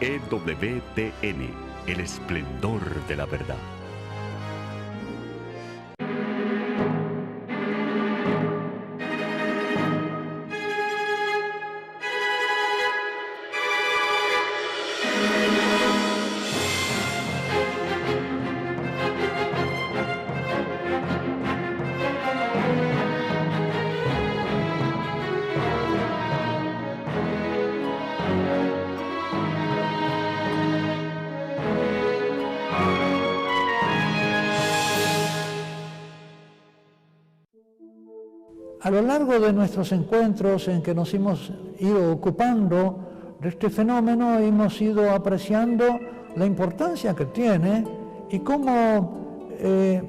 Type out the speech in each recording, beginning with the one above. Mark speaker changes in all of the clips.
Speaker 1: EWTN, el esplendor de la verdad.
Speaker 2: A lo largo de nuestros encuentros en que nos hemos ido ocupando de este fenómeno, hemos ido apreciando la importancia que tiene y cómo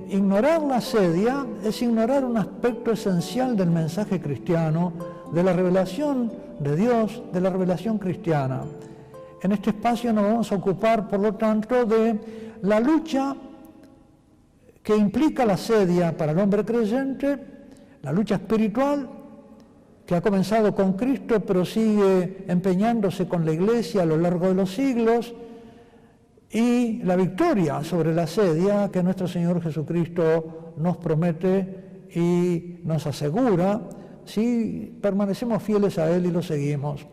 Speaker 2: ignorar la asedia es ignorar un aspecto esencial del mensaje cristiano, de la revelación de Dios, de la revelación cristiana. En este espacio nos vamos a ocupar, por lo tanto, de la lucha que implica la asedia para el hombre creyente, la lucha espiritual que ha comenzado con Cristo, pero sigue empeñándose con la Iglesia a lo largo de los siglos, y la victoria sobre la asedia que nuestro Señor Jesucristo nos promete y nos asegura si permanecemos fieles a Él y lo seguimos,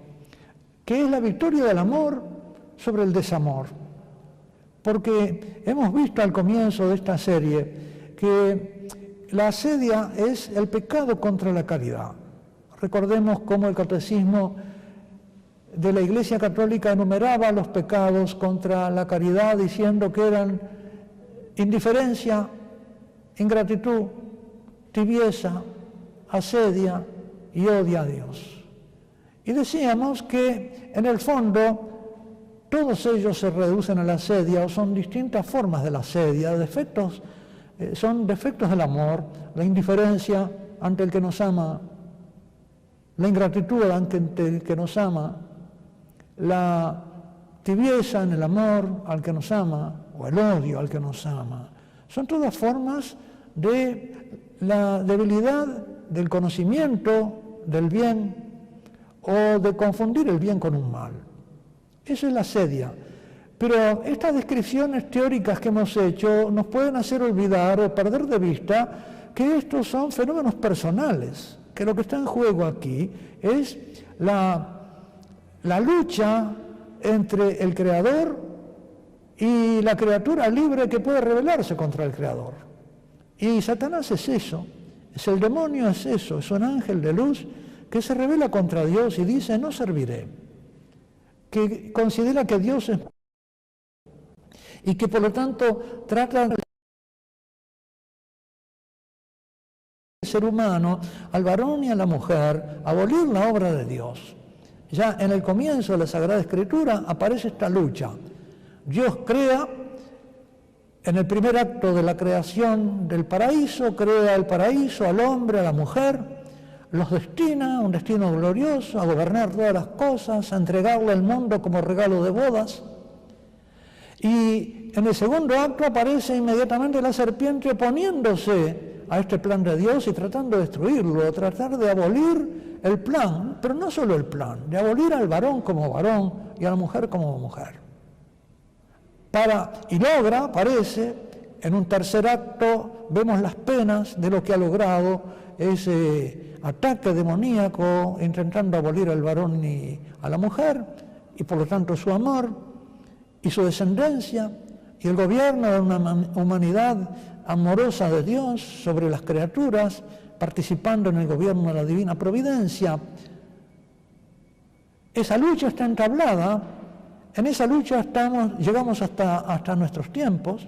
Speaker 2: que es la victoria del amor sobre el desamor. Porque hemos visto al comienzo de esta serie que la asedia es el pecado contra la caridad. Recordemos cómo el catecismo de la Iglesia Católica enumeraba los pecados contra la caridad diciendo que eran indiferencia, ingratitud, tibieza, asedia y odio a Dios. Y decíamos que en el fondo todos ellos se reducen a la asedia o son distintas formas de la asedia, son defectos del amor, la indiferencia ante el que nos ama, la ingratitud ante el que nos ama, la tibieza en el amor al que nos ama o el odio al que nos ama. Son todas formas de la debilidad del conocimiento del bien o de confundir el bien con un mal. Eso es la asedia. Pero estas descripciones teóricas que hemos hecho nos pueden hacer olvidar o perder de vista que estos son fenómenos personales, que lo que está en juego aquí es la lucha entre el Creador y la criatura libre que puede rebelarse contra el Creador. Y Satanás es eso, el demonio es eso, es un ángel de luz que se rebela contra Dios y dice, no serviré, que considera que Dios es y que por lo tanto trata del ser humano, al varón y a la mujer, abolir la obra de Dios. Ya en el comienzo de la Sagrada Escritura aparece esta lucha. Dios crea, en el primer acto de la creación del paraíso, crea el paraíso, al hombre, a la mujer, los destina a un destino glorioso, a gobernar todas las cosas, a entregarle al mundo como regalo de bodas. Y en el segundo acto aparece inmediatamente la serpiente oponiéndose a este plan de Dios y tratando de destruirlo, tratar de abolir el plan, pero no solo el plan, de abolir al varón como varón y a la mujer como mujer. Y logra, parece, en un tercer acto, vemos las penas de lo que ha logrado ese ataque demoníaco intentando abolir al varón y a la mujer, y por lo tanto su amor y su descendencia, y el gobierno de una humanidad amorosa de Dios sobre las criaturas, participando en el gobierno de la divina providencia. Esa lucha está entablada, en esa lucha llegamos hasta nuestros tiempos,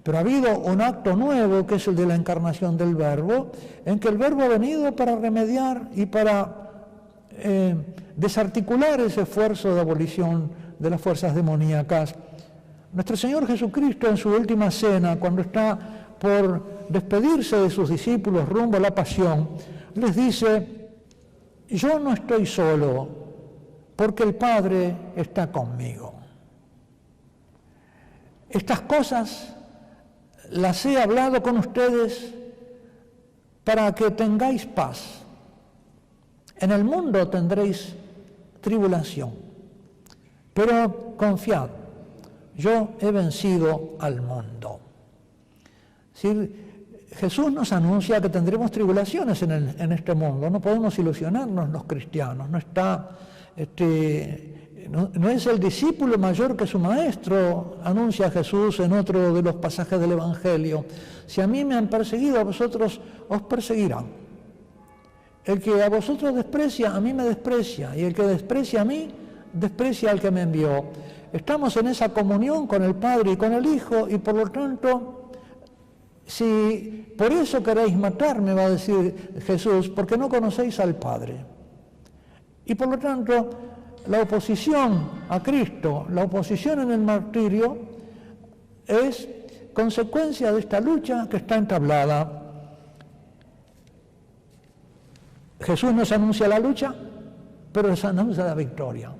Speaker 2: pero ha habido un acto nuevo que es el de la encarnación del Verbo, en que el Verbo ha venido para remediar y para desarticular ese esfuerzo de abolición de las fuerzas demoníacas. Nuestro Señor Jesucristo en su última cena, cuando está por despedirse de sus discípulos rumbo a la pasión, les dice, yo no estoy solo, porque el Padre está conmigo. Estas cosas las he hablado con ustedes para que tengáis paz. En el mundo tendréis tribulación, Pero confiad, yo he vencido al mundo. Es decir, Jesús nos anuncia que tendremos tribulaciones en este mundo. No podemos ilusionarnos los cristianos. No es el discípulo mayor que su maestro, anuncia Jesús en otro de los pasajes del Evangelio. Si a mí me han perseguido, a vosotros os perseguirán. El que a vosotros desprecia, a mí me desprecia. Y el que desprecia a mí, desprecia al que me envió. Estamos en esa comunión con el Padre y con el Hijo, y por lo tanto, si por eso queréis matarme, va a decir Jesús, porque no conocéis al Padre. Y por lo tanto, la oposición a Cristo, la oposición en el martirio, es consecuencia de esta lucha que está entablada. Jesús nos anuncia la lucha, pero nos anuncia la victoria.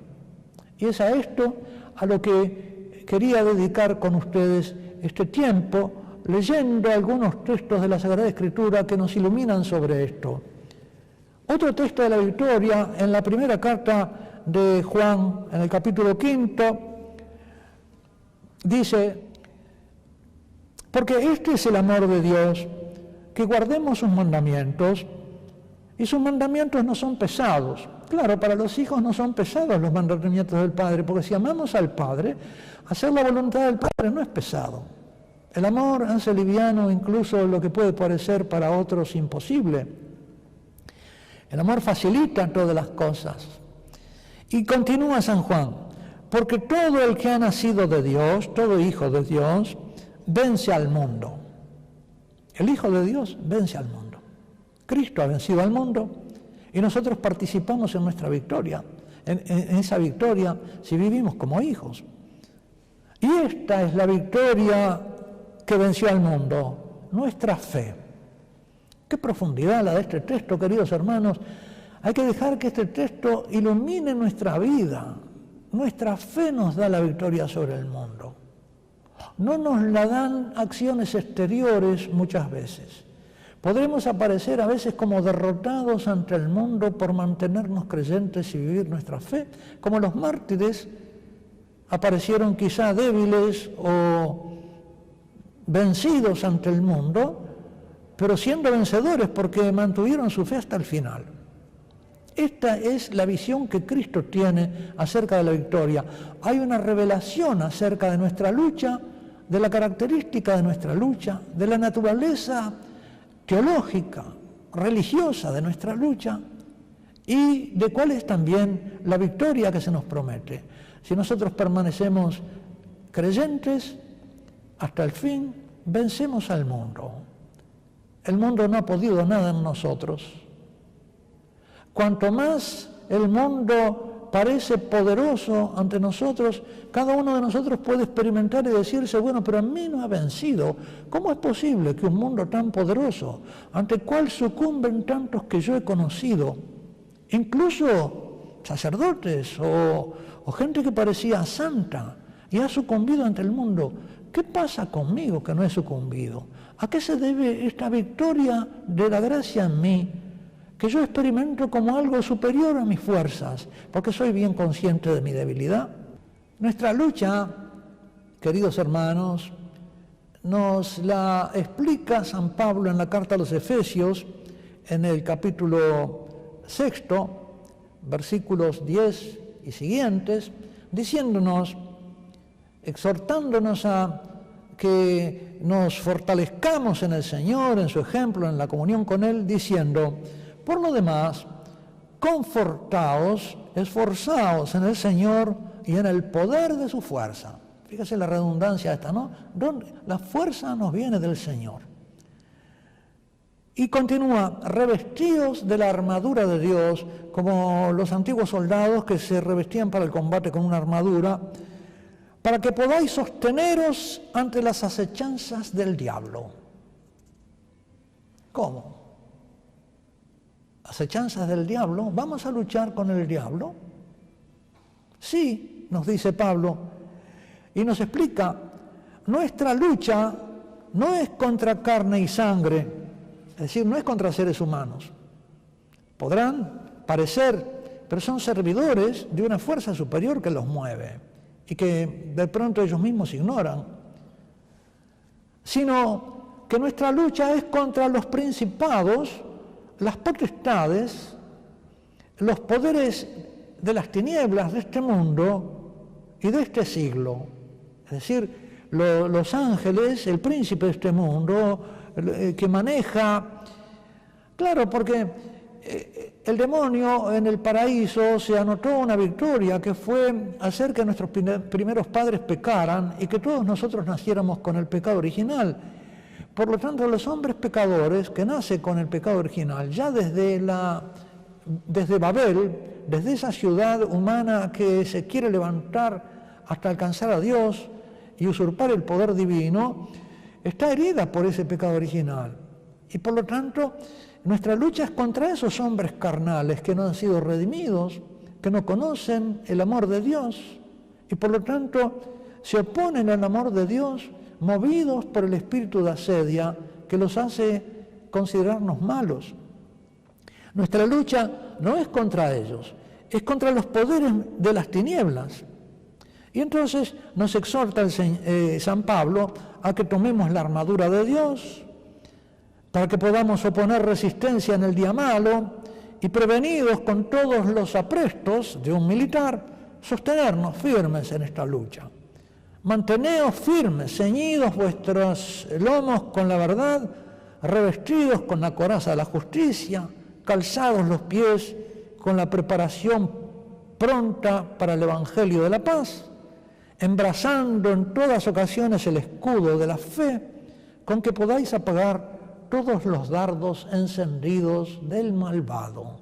Speaker 2: Y es a esto a lo que quería dedicar con ustedes este tiempo, leyendo algunos textos de la Sagrada Escritura que nos iluminan sobre esto. Otro texto de la victoria, en la primera carta de Juan, en el capítulo 5, dice: porque este es el amor de Dios, que guardemos sus mandamientos, y sus mandamientos no son pesados. Claro, para los hijos no son pesados los mandamientos del Padre, porque si amamos al Padre, hacer la voluntad del Padre no es pesado. El amor hace liviano incluso lo que puede parecer para otros imposible. El amor facilita todas las cosas. Y continúa San Juan: porque todo el que ha nacido de Dios, todo hijo de Dios, vence al mundo. El Hijo de Dios vence al mundo. Cristo ha vencido al mundo y nosotros participamos en nuestra victoria, en esa victoria si vivimos como hijos. Y esta es la victoria que venció al mundo, nuestra fe. Qué profundidad la de este texto, queridos hermanos. Hay que dejar que este texto ilumine nuestra vida. Nuestra fe nos da la victoria sobre el mundo. No nos la dan acciones exteriores muchas veces. Podremos aparecer a veces como derrotados ante el mundo por mantenernos creyentes y vivir nuestra fe, como los mártires aparecieron quizá débiles o vencidos ante el mundo, pero siendo vencedores porque mantuvieron su fe hasta el final. Esta es la visión que Cristo tiene acerca de la victoria. Hay una revelación acerca de nuestra lucha, de la característica de nuestra lucha, de la naturaleza teológica, religiosa de nuestra lucha, y de cuál es también la victoria que se nos promete. Si nosotros permanecemos creyentes hasta el fin, vencemos al mundo. El mundo no ha podido nada en nosotros. Cuanto más el mundo parece poderoso ante nosotros, cada uno de nosotros puede experimentar y decirse: bueno, pero a mí no ha vencido. ¿Cómo es posible que un mundo tan poderoso, ante el cual sucumben tantos que yo he conocido, incluso sacerdotes o gente que parecía santa, y ha sucumbido ante el mundo? ¿Qué pasa conmigo que no he sucumbido? ¿A qué se debe esta victoria de la gracia en mí, que yo experimento como algo superior a mis fuerzas, porque soy bien consciente de mi debilidad? Nuestra lucha, queridos hermanos, nos la explica San Pablo en la carta a los Efesios, en el capítulo 6, versículos 10 y siguientes, diciéndonos, exhortándonos a que nos fortalezcamos en el Señor, en su ejemplo, en la comunión con Él, diciendo: por lo demás, confortaos, esforzaos en el Señor y en el poder de su fuerza. Fíjese la redundancia esta, ¿no? La fuerza nos viene del Señor. Y continúa: revestidos de la armadura de Dios, como los antiguos soldados que se revestían para el combate con una armadura, para que podáis sosteneros ante las acechanzas del diablo. ¿Cómo? ¿Acechanzas del diablo? ¿Vamos a luchar con el diablo? Sí, nos dice Pablo, y nos explica: nuestra lucha no es contra carne y sangre, es decir, no es contra seres humanos. Podrán parecer, pero son servidores de una fuerza superior que los mueve. y que de pronto ellos mismos ignoran, sino que nuestra lucha es contra los principados, las potestades, los poderes de las tinieblas de este mundo y de este siglo. Es decir, los ángeles, el príncipe de este mundo, que maneja. Claro, porque el demonio en el paraíso se anotó una victoria que fue hacer que nuestros primeros padres pecaran y que todos nosotros naciéramos con el pecado original. Por lo tanto, los hombres pecadores que nacen con el pecado original, ya desde Babel, desde esa ciudad humana que se quiere levantar hasta alcanzar a Dios y usurpar el poder divino, está herida por ese pecado original. Y por lo tanto, nuestra lucha es contra esos hombres carnales que no han sido redimidos, que no conocen el amor de Dios y por lo tanto se oponen al amor de Dios, movidos por el espíritu de asedia que los hace considerarnos malos. Nuestra lucha no es contra ellos, es contra los poderes de las tinieblas. Y entonces nos exhorta San Pablo a que tomemos la armadura de Dios para que podamos oponer resistencia en el día malo y, prevenidos con todos los aprestos de un militar, sostenernos firmes en esta lucha. Manteneos firmes, ceñidos vuestros lomos con la verdad, revestidos con la coraza de la justicia, calzados los pies con la preparación pronta para el Evangelio de la paz, embrazando en todas ocasiones el escudo de la fe, con que podáis apagar todos los dardos encendidos del malvado.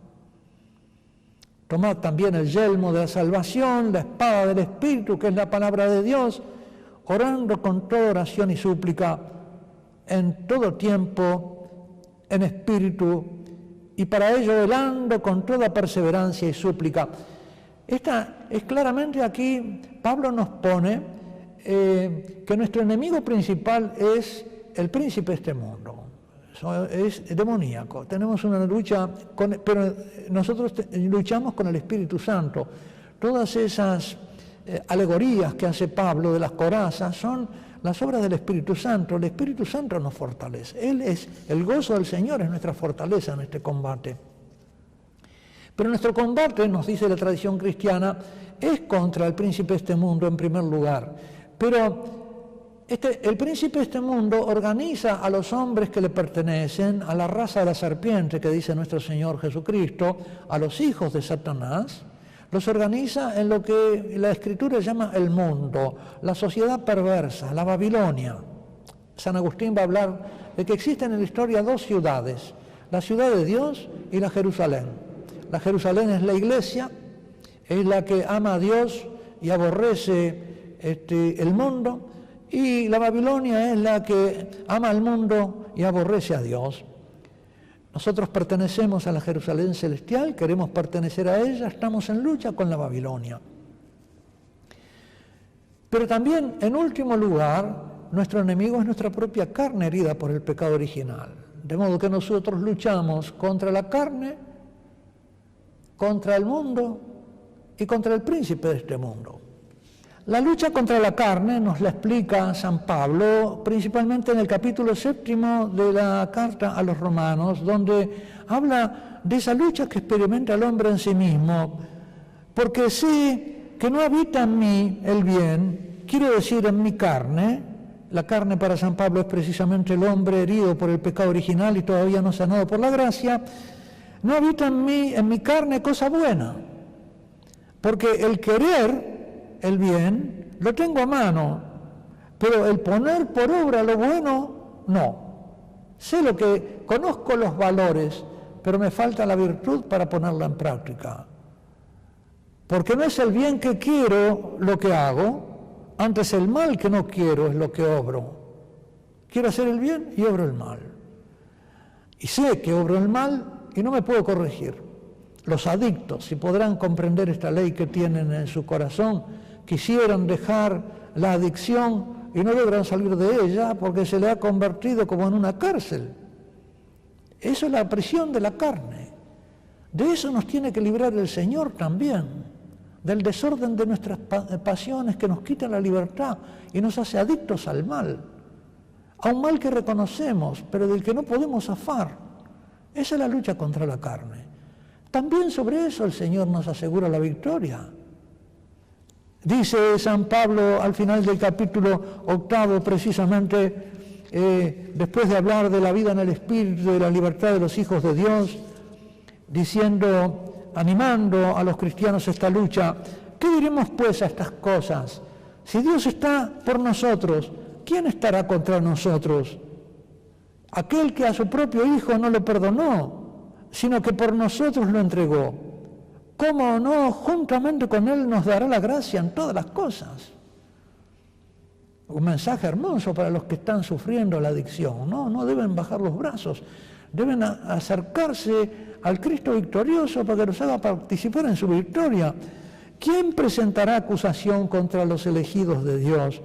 Speaker 2: Tomad también el yelmo de la salvación, la espada del Espíritu, que es la palabra de Dios, orando con toda oración y súplica, en todo tiempo, en espíritu, y para ello velando con toda perseverancia y súplica. Esta es claramente aquí, Pablo nos pone que nuestro enemigo principal es el príncipe de este mundo. Es demoníaco. Tenemos una lucha, pero nosotros luchamos con el Espíritu Santo. Todas esas alegorías que hace Pablo de las corazas son las obras del Espíritu Santo. El Espíritu Santo nos fortalece. Él es el gozo del Señor, es nuestra fortaleza en este combate. Pero nuestro combate, nos dice la tradición cristiana, es contra el príncipe de este mundo en primer lugar. Pero el príncipe de este mundo organiza a los hombres que le pertenecen, a la raza de la serpiente que dice nuestro Señor Jesucristo, a los hijos de Satanás, los organiza en lo que la Escritura llama el mundo, la sociedad perversa, la Babilonia. San Agustín va a hablar de que existen en la historia dos ciudades, la ciudad de Dios y la Jerusalén. La Jerusalén es la iglesia, es la que ama a Dios y aborrece el mundo, y la Babilonia es la que ama al mundo y aborrece a Dios. Nosotros pertenecemos a la Jerusalén celestial, queremos pertenecer a ella, estamos en lucha con la Babilonia. Pero también, en último lugar, nuestro enemigo es nuestra propia carne herida por el pecado original. De modo que nosotros luchamos contra la carne, contra el mundo y contra el príncipe de este mundo. La lucha contra la carne nos la explica San Pablo, principalmente en el capítulo 7 de la carta a los Romanos, donde habla de esa lucha que experimenta el hombre en sí mismo, porque sé que no habita en mí el bien, quiero decir en mi carne. La carne para San Pablo es precisamente el hombre herido por el pecado original y todavía no sanado por la gracia. No habita en mi carne cosa buena, porque el querer el bien lo tengo a mano, pero el poner por obra lo bueno, no. Sé lo que, conozco los valores, pero me falta la virtud para ponerla en práctica. Porque no es el bien que quiero lo que hago, antes el mal que no quiero es lo que obro. Quiero hacer el bien y obro el mal. Y sé que obro el mal y no me puedo corregir. Los adictos, si podrán comprender esta ley que tienen en su corazón, quisieran dejar la adicción y no logran salir de ella porque se le ha convertido como en una cárcel. Eso es la prisión de la carne. De eso nos tiene que librar el Señor también. del desorden de nuestras pasiones que nos quita la libertad y nos hace adictos al mal, a un mal que reconocemos, pero del que no podemos zafar. Esa es la lucha contra la carne. También sobre eso el Señor nos asegura la victoria. Dice San Pablo al final del capítulo 8, precisamente, después de hablar de la vida en el Espíritu, de la libertad de los hijos de Dios, diciendo, animando a los cristianos esta lucha, ¿qué diremos pues a estas cosas? Si Dios está por nosotros, ¿quién estará contra nosotros? Aquel que a su propio Hijo no lo perdonó, sino que por nosotros lo entregó. ¿Cómo no juntamente con Él nos dará la gracia en todas las cosas? Un mensaje hermoso para los que están sufriendo la adicción. No deben bajar los brazos, deben acercarse al Cristo victorioso para que los haga participar en su victoria. ¿Quién presentará acusación contra los elegidos de Dios?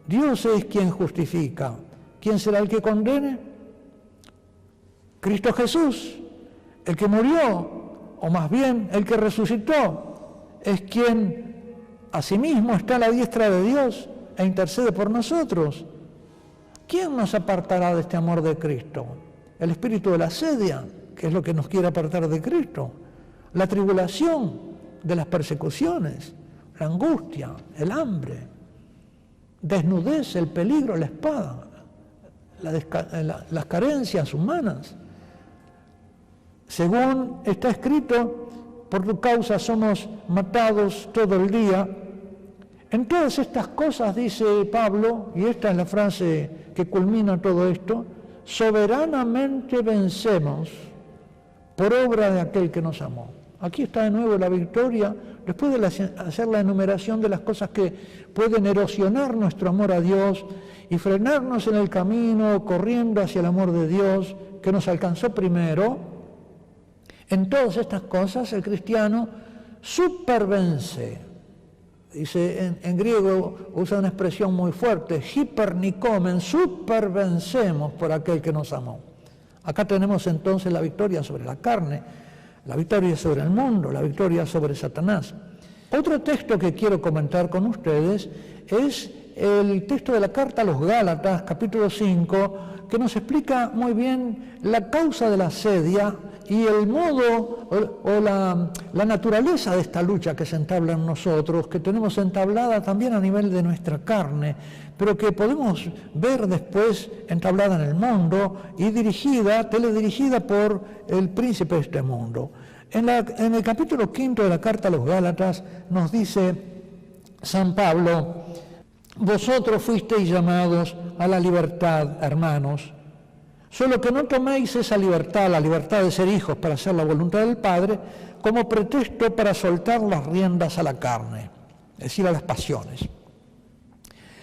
Speaker 2: Dios es quien justifica. ¿Quién será el que condene? Cristo Jesús, el que murió, o más bien el que resucitó, es quien asimismo está a la diestra de Dios e intercede por nosotros. ¿Quién nos apartará de este amor de Cristo? El espíritu de la asedia, que es lo que nos quiere apartar de Cristo, la tribulación de las persecuciones, la angustia, el hambre, desnudez, el peligro, la espada, las carencias humanas. Según está escrito, por tu causa somos matados todo el día. En todas estas cosas, dice Pablo, y esta es la frase que culmina todo esto, soberanamente vencemos por obra de aquel que nos amó. Aquí está de nuevo la victoria, después de hacer la enumeración de las cosas que pueden erosionar nuestro amor a Dios y frenarnos en el camino, corriendo hacia el amor de Dios, que nos alcanzó primero. En todas estas cosas el cristiano supervence. Dice, en griego usa una expresión muy fuerte, hipernicomen, supervencemos por aquel que nos amó. Acá tenemos entonces la victoria sobre la carne, la victoria sobre el mundo, la victoria sobre Satanás. Otro texto que quiero comentar con ustedes es el texto de la carta a los Gálatas, capítulo 5, que nos explica muy bien la causa de la asedia y el modo o la naturaleza de esta lucha que se entabla en nosotros, que tenemos entablada también a nivel de nuestra carne, pero que podemos ver después entablada en el mundo y teledirigida por el príncipe de este mundo. En el capítulo 5 de la carta a los Gálatas nos dice San Pablo, vosotros fuisteis llamados a la libertad, hermanos, solo que no toméis esa libertad, la libertad de ser hijos para hacer la voluntad del Padre, como pretexto para soltar las riendas a la carne, es decir, a las pasiones,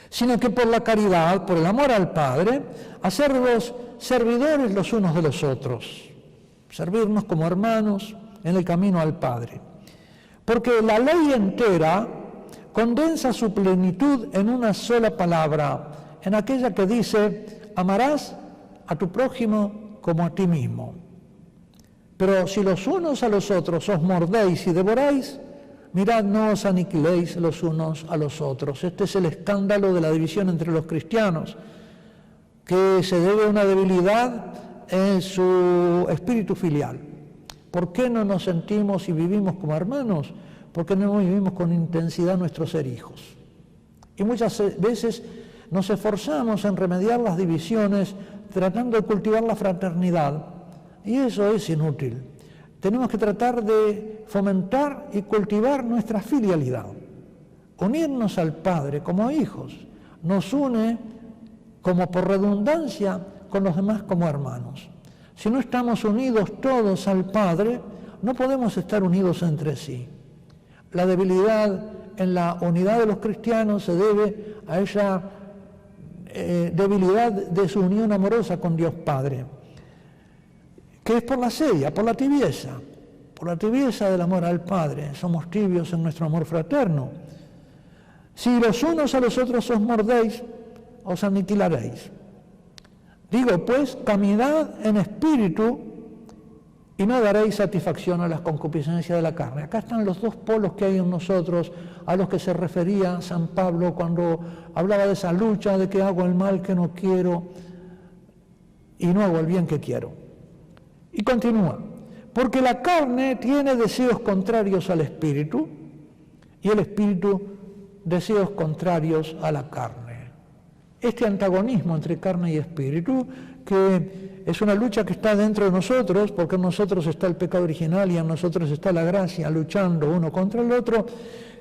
Speaker 2: sino que por la caridad, por el amor al Padre, hacerlos servidores los unos de los otros, servirnos como hermanos en el camino al Padre. Porque la ley entera condensa su plenitud en una sola palabra, en aquella que dice, amarás a tu prójimo como a ti mismo. Pero si los unos a los otros os mordéis y devoráis, mirad, no os aniquiléis los unos a los otros. Este es el escándalo de la división entre los cristianos, que se debe a una debilidad en su espíritu filial. ¿Por qué no nos sentimos y vivimos como hermanos? Porque no vivimos con intensidad nuestro ser hijos. Y muchas veces nos esforzamos en remediar las divisiones tratando de cultivar la fraternidad, y eso es inútil. Tenemos que tratar de fomentar y cultivar nuestra filialidad. Unirnos al Padre como hijos nos une, como por redundancia, con los demás como hermanos. Si no estamos unidos todos al Padre, no podemos estar unidos entre sí. La debilidad en la unidad de los cristianos se debe a esa debilidad de su unión amorosa con Dios Padre, que es por la asedia, por la tibieza del amor al Padre. Somos tibios en nuestro amor fraterno. Si los unos a los otros os mordéis, os aniquilaréis. Digo pues, caminad en espíritu y no daréis satisfacción a las concupiscencias de la carne. Acá están los dos polos que hay en nosotros, a los que se refería San Pablo cuando hablaba de esa lucha, de que hago el mal que no quiero y no hago el bien que quiero. Y continúa, porque la carne tiene deseos contrarios al espíritu y el espíritu deseos contrarios a la carne. Este antagonismo entre carne y espíritu, que es una lucha que está dentro de nosotros, porque en nosotros está el pecado original y en nosotros está la gracia luchando uno contra el otro,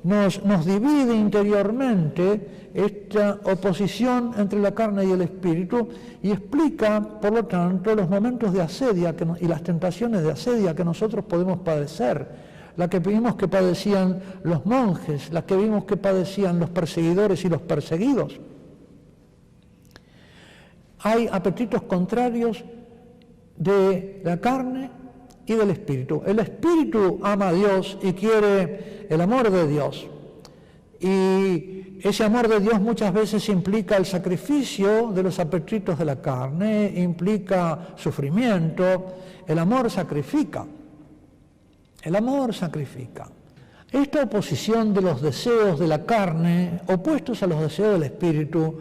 Speaker 2: nos divide interiormente esta oposición entre la carne y el espíritu y explica, por lo tanto, los momentos de asedia y las tentaciones de asedia que nosotros podemos padecer, la que vimos que padecían los monjes, la que vimos que padecían los perseguidores y los perseguidos. Hay apetitos contrarios de la carne y del espíritu. El espíritu ama a Dios y quiere el amor de Dios. Y ese amor de Dios muchas veces implica el sacrificio de los apetitos de la carne, implica sufrimiento. El amor sacrifica. El amor sacrifica. Esta oposición de los deseos de la carne, opuestos a los deseos del espíritu,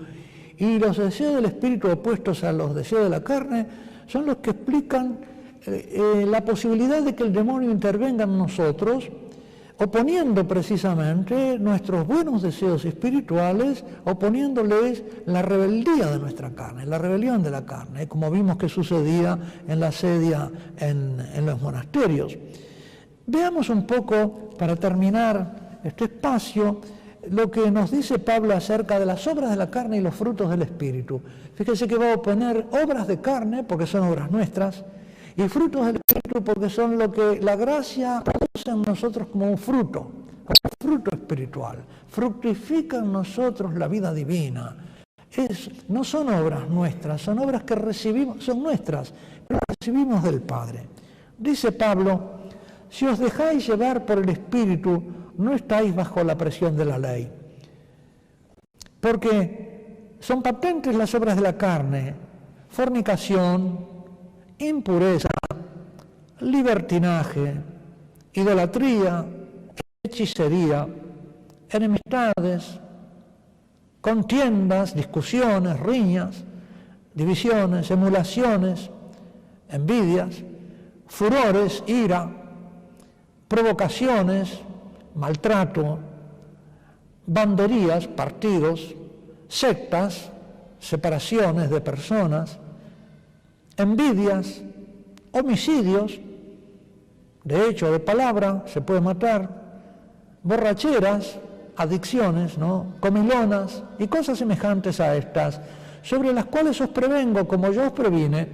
Speaker 2: y los deseos del espíritu opuestos a los deseos de la carne, son los que explican la posibilidad de que el demonio intervenga en nosotros, oponiendo precisamente nuestros buenos deseos espirituales, oponiéndoles la rebeldía de nuestra carne, la rebelión de la carne, como vimos que sucedía en la asedia en los monasterios. Veamos un poco, para terminar este espacio, lo que nos dice Pablo acerca de las obras de la carne y los frutos del Espíritu. Fíjese que va a oponer obras de carne, porque son obras nuestras, y frutos del Espíritu, porque son lo que la gracia produce en nosotros como un fruto espiritual. Fructifica en nosotros la vida divina. No son obras nuestras, son obras que recibimos, son nuestras, pero las recibimos del Padre. Dice Pablo, si os dejáis llevar por el Espíritu, no estáis bajo la presión de la ley. Porque son patentes las obras de la carne: fornicación, impureza, libertinaje, idolatría, hechicería, enemistades, contiendas, discusiones, riñas, divisiones, emulaciones, envidias, furores, ira, provocaciones, maltrato, banderías, partidos, sectas, separaciones de personas, envidias, homicidios, de hecho, de palabra, se puede matar, borracheras, adicciones, ¿no?, comilonas y cosas semejantes a estas, sobre las cuales os prevengo, como yo os previne,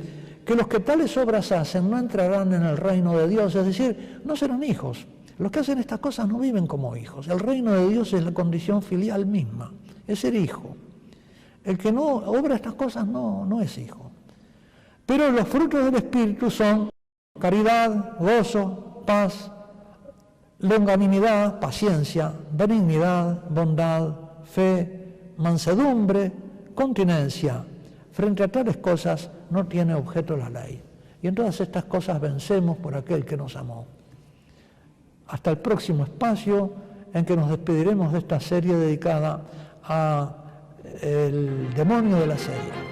Speaker 2: que los que tales obras hacen no entrarán en el reino de Dios, es decir, no serán hijos. Los que hacen estas cosas no viven como hijos. El reino de Dios es la condición filial misma, es ser hijo. El que no obra estas cosas no es hijo. Pero los frutos del Espíritu son caridad, gozo, paz, longanimidad, paciencia, benignidad, bondad, fe, mansedumbre, continencia. Frente a tales cosas no tiene objeto la ley. Y en todas estas cosas vencemos por aquel que nos amó. Hasta el próximo espacio en que nos despediremos de esta serie dedicada al demonio de la serie.